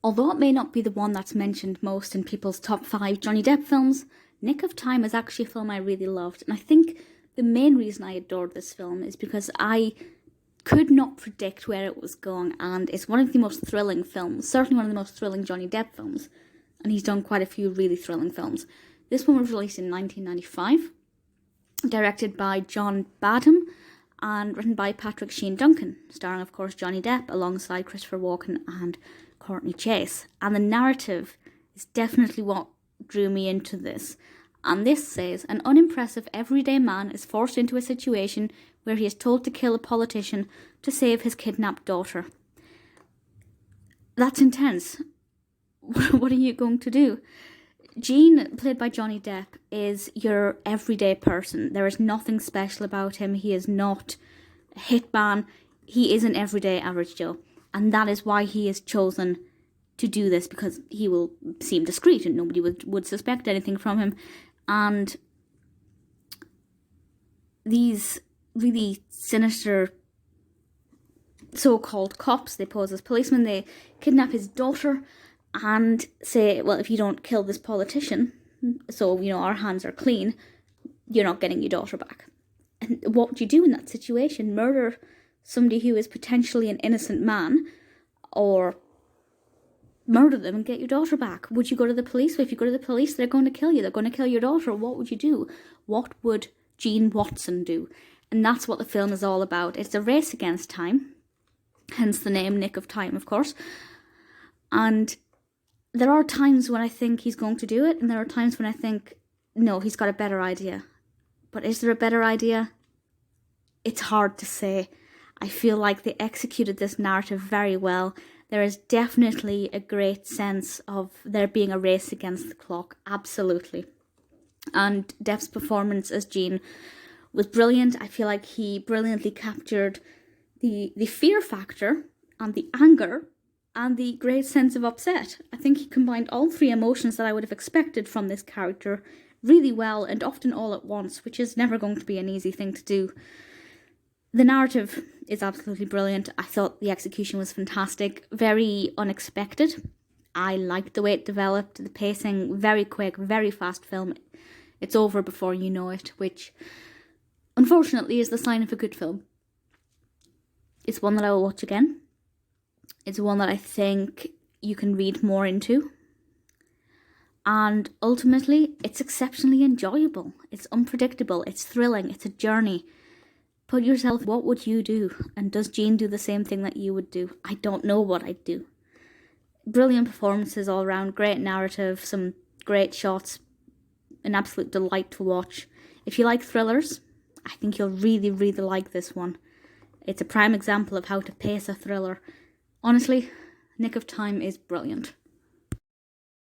Although it may not be the one that's mentioned most in people's top 5 Johnny Depp films, Nick of Time is actually a film I really loved. And I think the main reason I adored this film is because I could not predict where it was going, and it's one of the most thrilling films, certainly one of the most thrilling Johnny Depp films, and he's done quite a few really thrilling films. This one was released in 1995, directed by John Badham, and written by Patrick Sheane Duncan, starring of course Johnny Depp alongside Christopher Walken and Courtney Chase. And the narrative is definitely what drew me into this. And this says, an unimpressive everyday man is forced into a situation where he is told to kill a politician to save his kidnapped daughter. That's intense. What are you going to do? Gene, played by Johnny Depp, is your everyday person. There is nothing special about him. He is not a hitman. He is an everyday average Joe. And that is why he is chosen to do this, because he will seem discreet and nobody would suspect anything from him. And these really sinister so-called cops, they pose as policemen, they kidnap his daughter and say, well, if you don't kill this politician, so, our hands are clean, you're not getting your daughter back. And what do you do in that situation? Murder somebody who is potentially an innocent man, or murder them and get your daughter back? Would you go to the police? Well, if you go to the police, they're going to kill you. They're going to kill your daughter. What would you do? What would Gene Watson do? And that's what the film is all about. It's a race against time, hence the name Nick of Time, of course. And there are times when I think he's going to do it, and there are times when I think, no, he's got a better idea. But is there a better idea? It's hard to say. I feel like they executed this narrative very well. There is definitely a great sense of there being a race against the clock, absolutely. And Depp's performance as Gene was brilliant. I feel like he brilliantly captured the fear factor and the anger and the great sense of upset. I think he combined all 3 emotions that I would have expected from this character really well, and often all at once, which is never going to be an easy thing to do. The narrative is absolutely brilliant. I thought the execution was fantastic, very unexpected. I liked the way it developed, the pacing, very quick, very fast film. It's over before you know it, which unfortunately is the sign of a good film. It's one that I will watch again. It's one that I think you can read more into. And ultimately, it's exceptionally enjoyable. It's unpredictable, it's thrilling, it's a journey. Put yourself, what would you do? And does Gene do the same thing that you would do? I don't know what I'd do. Brilliant performances all around, great narrative, some great shots, an absolute delight to watch. If you like thrillers, I think you'll really, really like this one. It's a prime example of how to pace a thriller. Honestly, Nick of Time is brilliant.